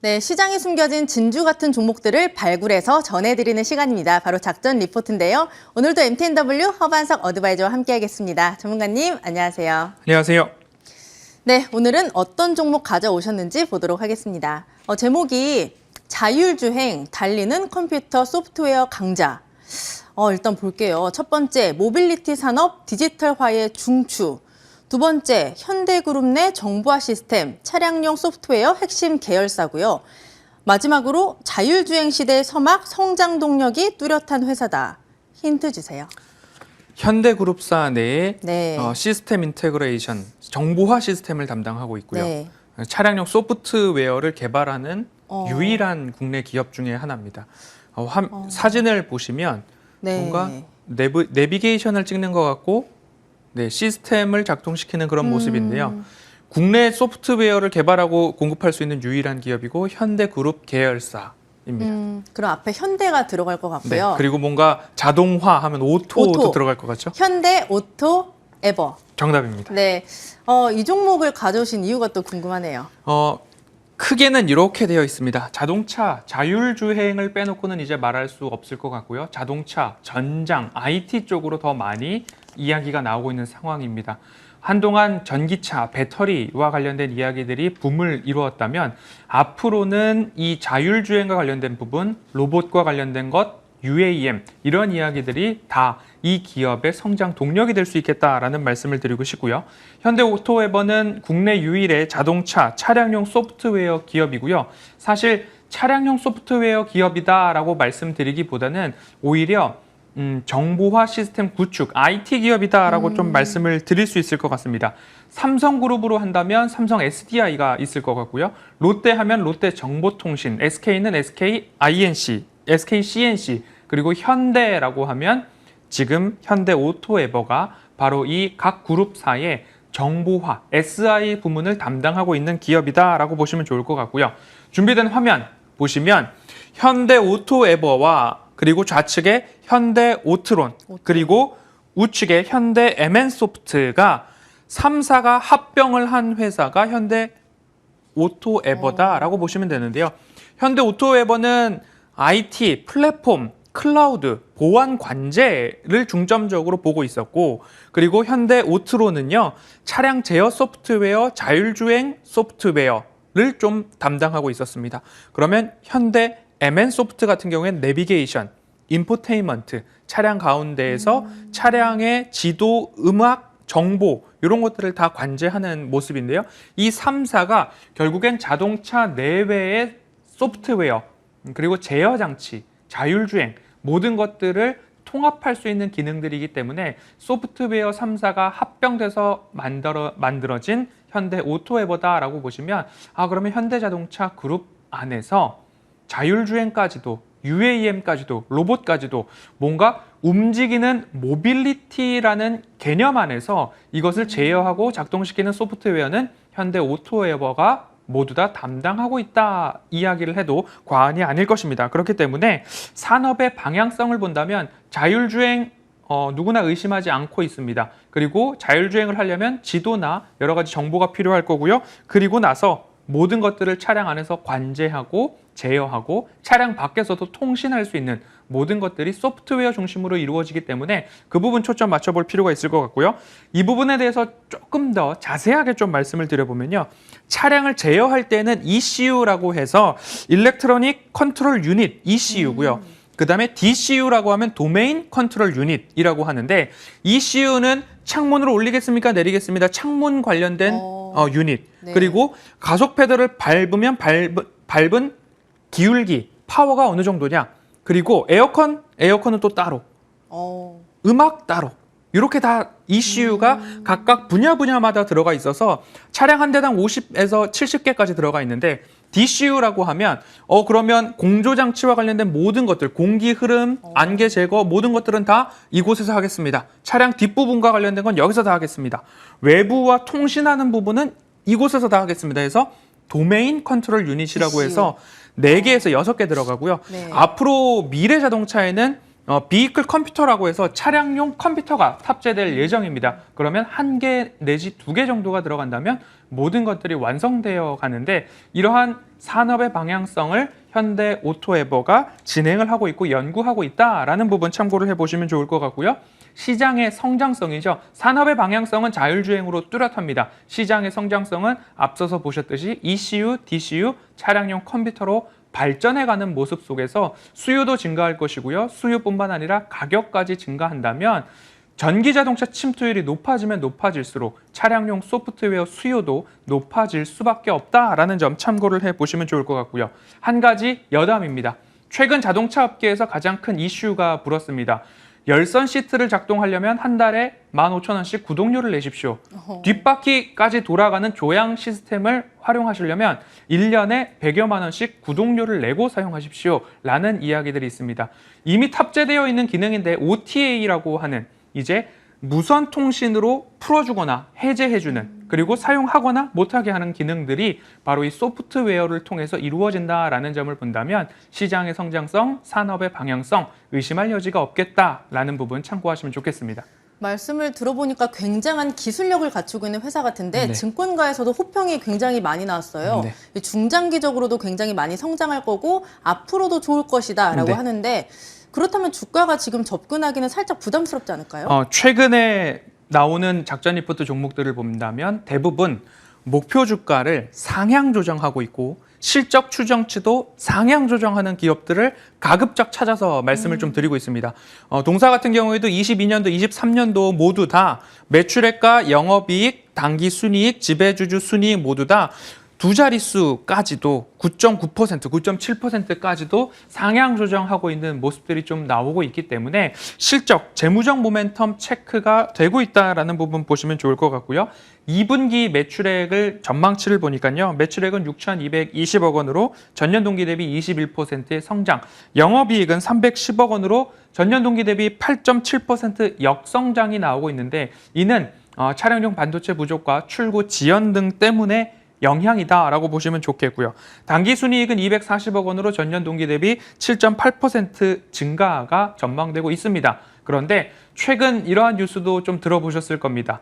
네, 시장에 숨겨진 진주 같은 종목들을 발굴해서 전해드리는 시간입니다. 바로 작전 리포트인데요. 오늘도 MTNW 허반석 어드바이저와 함께하겠습니다. 전문가님, 안녕하세요. 안녕하세요. 네, 오늘은 어떤 종목 가져오셨는지 보도록 하겠습니다. 제목이 자율주행, 달리는 컴퓨터 소프트웨어 강자. 일단 볼게요. 첫 번째, 모빌리티 산업 디지털화의 중추. 두 번째, 현대그룹 내 정보화 시스템, 차량용 소프트웨어 핵심 계열사고요. 마지막으로 자율주행 시대의 서막, 성장 동력이 뚜렷한 회사다. 힌트 주세요. 현대그룹사 내에 네. 시스템 인테그레이션, 정보화 시스템을 담당하고 있고요. 네. 차량용 소프트웨어를 개발하는 유일한 국내 기업 중에 하나입니다. 사진을 보시면 네. 뭔가 내비게이션을 찍는 것 같고 네, 시스템을 작동시키는 그런 모습인데요. 국내 소프트웨어를 개발하고 공급할 수 있는 유일한 기업이고 현대그룹 계열사입니다. 그럼 앞에 현대가 들어갈 것 네, 같고요. 그리고 뭔가 자동화 하면 오토도 들어갈 것 같죠? 현대, 오토, 에버. 정답입니다. 네, 이 종목을 가져오신 이유가 또 궁금하네요. 크게는 이렇게 되어 있습니다. 자동차, 자율주행을 빼놓고는 이제 말할 수 없을 것 같고요. 자동차, 전장, IT 쪽으로 더 많이 이야기가 나오고 있는 상황입니다. 한동안 전기차, 배터리와 관련된 이야기들이 붐을 이루었다면 앞으로는 이 자율주행과 관련된 부분, 로봇과 관련된 것, UAM 이런 이야기들이 다 이 기업의 성장 동력이 될 수 있겠다라는 말씀을 드리고 싶고요. 현대오토웨버는 국내 유일의 자동차, 차량용 소프트웨어 기업이고요. 사실 차량용 소프트웨어 기업이다라고 말씀드리기보다는 오히려 정보화 시스템 구축, IT 기업이다라고 좀 말씀을 드릴 수 있을 것 같습니다. 삼성그룹으로 한다면 삼성 SDI가 있을 것 같고요. 롯데 하면 롯데 정보통신, SK는 SK INC, SK CNC, 그리고 현대라고 하면 지금 현대오토에버가 바로 이 각 그룹사의 정보화, SI 부문을 담당하고 있는 기업이다라고 보시면 좋을 것 같고요. 준비된 화면 보시면 현대오토에버와 그리고 좌측에 현대오트론, 그리고 우측에 현대 MN소프트가 3사가 합병을 한 회사가 현대오토에버다라고 보시면 되는데요. 현대오토에버는 IT, 플랫폼, 클라우드, 보안 관제를 중점적으로 보고 있었고, 그리고 현대오트론은요, 차량 제어 소프트웨어, 자율주행 소프트웨어를 좀 담당하고 있었습니다. 그러면 현대 MN소프트 같은 경우에는 내비게이션, 인포테인먼트, 차량 가운데에서 차량의 지도, 음악, 정보 이런 것들을 다 관제하는 모습인데요. 이 3사가 결국엔 자동차 내외의 소프트웨어, 그리고 제어 장치, 자율주행 모든 것들을 통합할 수 있는 기능들이기 때문에 소프트웨어 3사가 합병돼서 만들어진 현대오토에버다라고 보시면 그러면 현대자동차 그룹 안에서 자율주행까지도 UAM까지도 로봇까지도 뭔가 움직이는 모빌리티라는 개념 안에서 이것을 제어하고 작동시키는 소프트웨어는 현대오토에버가 모두 다 담당하고 있다 이야기를 해도 과언이 아닐 것입니다. 그렇기 때문에 산업의 방향성을 본다면 자율주행 누구나 의심하지 않고 있습니다. 그리고 자율주행을 하려면 지도나 여러 가지 정보가 필요할 거고요. 그리고 나서 모든 것들을 차량 안에서 관제하고 제어하고 차량 밖에서도 통신할 수 있는 모든 것들이 소프트웨어 중심으로 이루어지기 때문에 그 부분 초점 맞춰볼 필요가 있을 것 같고요. 이 부분에 대해서 조금 더 자세하게 좀 말씀을 드려보면요. 차량을 제어할 때는 ECU라고 해서 일렉트로닉 컨트롤 유닛 ECU고요. 그 다음에 DCU라고 하면 도메인 컨트롤 유닛이라고 하는데 ECU는 창문을 올리겠습니까? 내리겠습니까? 창문 관련된 유닛. 네. 그리고 가속 페달을 밟으면 밟은 기울기, 파워가 어느 정도냐. 그리고 에어컨은 또 따로. 음악 따로. 이렇게 다 ECU가 각각 분야마다 들어가 있어서 차량 한 대당 50에서 70개까지 들어가 있는데 DCU라고 하면 그러면 공조장치와 관련된 모든 것들, 공기 흐름, 안개 제거 모든 것들은 다 이곳에서 하겠습니다. 차량 뒷부분과 관련된 건 여기서 다 하겠습니다. 외부와 통신하는 부분은 이곳에서 다 하겠습니다. 해서 도메인 컨트롤 유닛이라고 DCU. 해서 4개에서 6개 들어가고요. 네. 앞으로 미래 자동차에는 비이클 컴퓨터라고 해서 차량용 컴퓨터가 탑재될 예정입니다. 그러면 1개 내지 2개 정도가 들어간다면 모든 것들이 완성되어 가는데 이러한 산업의 방향성을 현대 오토에버가 진행을 하고 있고 연구하고 있다라는 부분 참고를 해보시면 좋을 것 같고요. 시장의 성장성이죠. 산업의 방향성은 자율주행으로 뚜렷합니다. 시장의 성장성은 앞서서 보셨듯이 ECU, DCU, 차량용 컴퓨터로 발전해가는 모습 속에서 수요도 증가할 것이고요. 수요뿐만 아니라 가격까지 증가한다면 전기자동차 침투율이 높아지면 높아질수록 차량용 소프트웨어 수요도 높아질 수밖에 없다라는 점 참고를 해보시면 좋을 것 같고요. 한 가지 여담입니다. 최근 자동차 업계에서 가장 큰 이슈가 불었습니다. 열선 시트를 작동하려면 한 달에 15,000원씩 구독료를 내십시오. 뒷바퀴까지 돌아가는 조향 시스템을 활용하시려면 1년에 100여만 원씩 구독료를 내고 사용하십시오. 라는 이야기들이 있습니다. 이미 탑재되어 있는 기능인데 OTA라고 하는 이제 무선 통신으로 풀어주거나 해제해주는 그리고 사용하거나 못하게 하는 기능들이 바로 이 소프트웨어를 통해서 이루어진다라는 점을 본다면 시장의 성장성, 산업의 방향성 의심할 여지가 없겠다라는 부분 참고하시면 좋겠습니다. 말씀을 들어보니까 굉장한 기술력을 갖추고 있는 회사 같은데 네. 증권가에서도 호평이 굉장히 많이 나왔어요. 네. 중장기적으로도 굉장히 많이 성장할 거고 앞으로도 좋을 것이다라고 네. 하는데 그렇다면 주가가 지금 접근하기는 살짝 부담스럽지 않을까요? 최근에 나오는 작전 리포트 종목들을 본다면 대부분 목표 주가를 상향 조정하고 있고 실적 추정치도 상향 조정하는 기업들을 가급적 찾아서 말씀을 좀 드리고 있습니다. 동사 같은 경우에도 22년도, 23년도 모두 다 매출액과 영업이익, 당기순이익, 지배주주 순이익 모두 다 두 자릿수까지도 9.9%, 9.7%까지도 상향 조정하고 있는 모습들이 좀 나오고 있기 때문에 실적, 재무적 모멘텀 체크가 되고 있다는 부분 보시면 좋을 것 같고요. 2분기 매출액을 전망치를 보니까요. 매출액은 6,220억 원으로 전년 동기 대비 21%의 성장, 영업이익은 310억 원으로 전년 동기 대비 8.7% 역성장이 나오고 있는데 이는 차량용 반도체 부족과 출구 지연 등 때문에 영향이다라고 보시면 좋겠고요. 당기순이익은 240억 원으로 전년 동기 대비 7.8% 증가가 전망되고 있습니다. 그런데 최근 이러한 뉴스도 좀 들어보셨을 겁니다.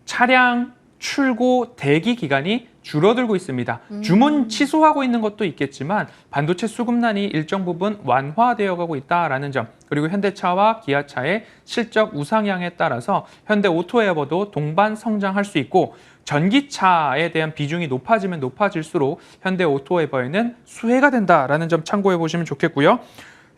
차량 출고 대기 기간이 줄어들고 있습니다. 주문 취소하고 있는 것도 있겠지만 반도체 수급난이 일정 부분 완화되어 가고 있다라는 점, 그리고 현대차와 기아차의 실적 우상향에 따라서 현대 오토에버도 동반 성장할 수 있고 전기차에 대한 비중이 높아지면 높아질수록 현대 오토에버에는 수혜가 된다라는 점 참고해 보시면 좋겠고요.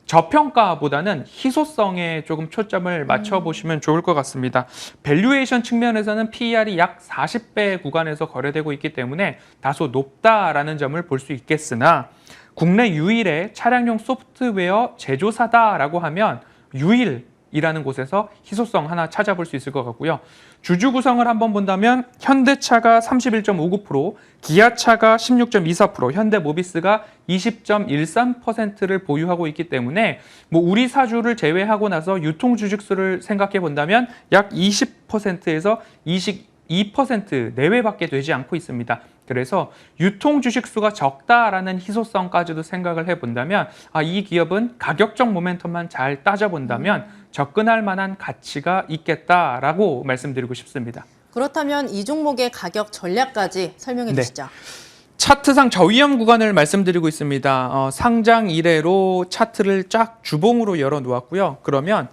저평가보다는 희소성에 조금 초점을 맞춰보시면 좋을 것 같습니다. 밸류에이션 측면에서는 PER이 약 40배 구간에서 거래되고 있기 때문에 다소 높다라는 점을 볼 수 있겠으나 국내 유일의 차량용 소프트웨어 제조사다라고 하면 유일이라는 곳에서 희소성 하나 찾아볼 수 있을 것 같고요. 주주 구성을 한번 본다면 현대차가 31.59%, 기아차가 16.24%, 현대모비스가 20.13%를 보유하고 있기 때문에 우리 사주를 제외하고 나서 유통 주식수를 생각해 본다면 약 20%에서 22% 내외밖에 되지 않고 있습니다. 그래서 유통 주식수가 적다라는 희소성까지도 생각을 해본다면 이 기업은 가격적 모멘텀만 잘 따져본다면 접근할 만한 가치가 있겠다라고 말씀드리고 싶습니다. 그렇다면 이 종목의 가격 전략까지 설명해 주시죠. 차트상 저위험 구간을 말씀드리고 있습니다. 상장 이래로 차트를 쫙 주봉으로 열어놓았고요. 그러면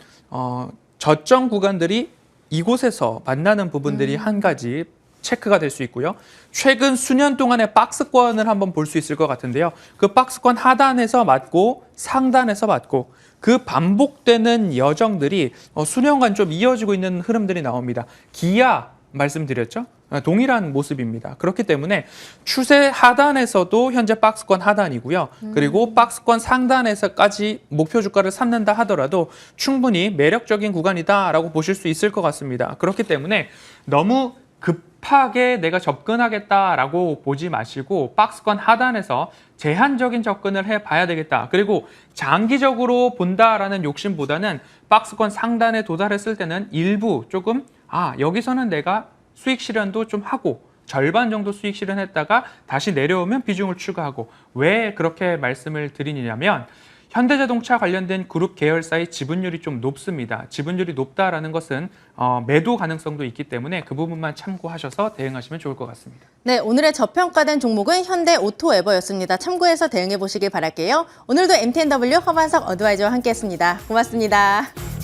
저점 구간들이 이곳에서 만나는 부분들이 한 가지 체크가 될 수 있고요. 최근 수년 동안의 박스권을 한번 볼 수 있을 것 같은데요. 그 박스권 하단에서 맞고 상단에서 맞고 그 반복되는 여정들이 수년간 좀 이어지고 있는 흐름들이 나옵니다. 기아 말씀드렸죠? 동일한 모습입니다. 그렇기 때문에 추세 하단에서도 현재 박스권 하단이고요. 그리고 박스권 상단에서까지 목표 주가를 삼는다 하더라도 충분히 매력적인 구간이다라고 보실 수 있을 것 같습니다. 그렇기 때문에 너무 급하게 내가 접근하겠다라고 보지 마시고 박스권 하단에서 제한적인 접근을 해봐야 되겠다. 그리고 장기적으로 본다라는 욕심보다는 박스권 상단에 도달했을 때는 일부 조금 여기서는 내가 수익 실현도 좀 하고 절반 정도 수익 실현했다가 다시 내려오면 비중을 추가하고 왜 그렇게 말씀을 드리냐면 현대자동차 관련된 그룹 계열사의 지분율이 좀 높습니다. 지분율이 높다라는 것은 매도 가능성도 있기 때문에 그 부분만 참고하셔서 대응하시면 좋을 것 같습니다. 네, 오늘의 저평가된 종목은 현대 오토에버였습니다. 참고해서 대응해 보시길 바랄게요. 오늘도 MTNW 허만석 어드바이저와 함께했습니다. 고맙습니다.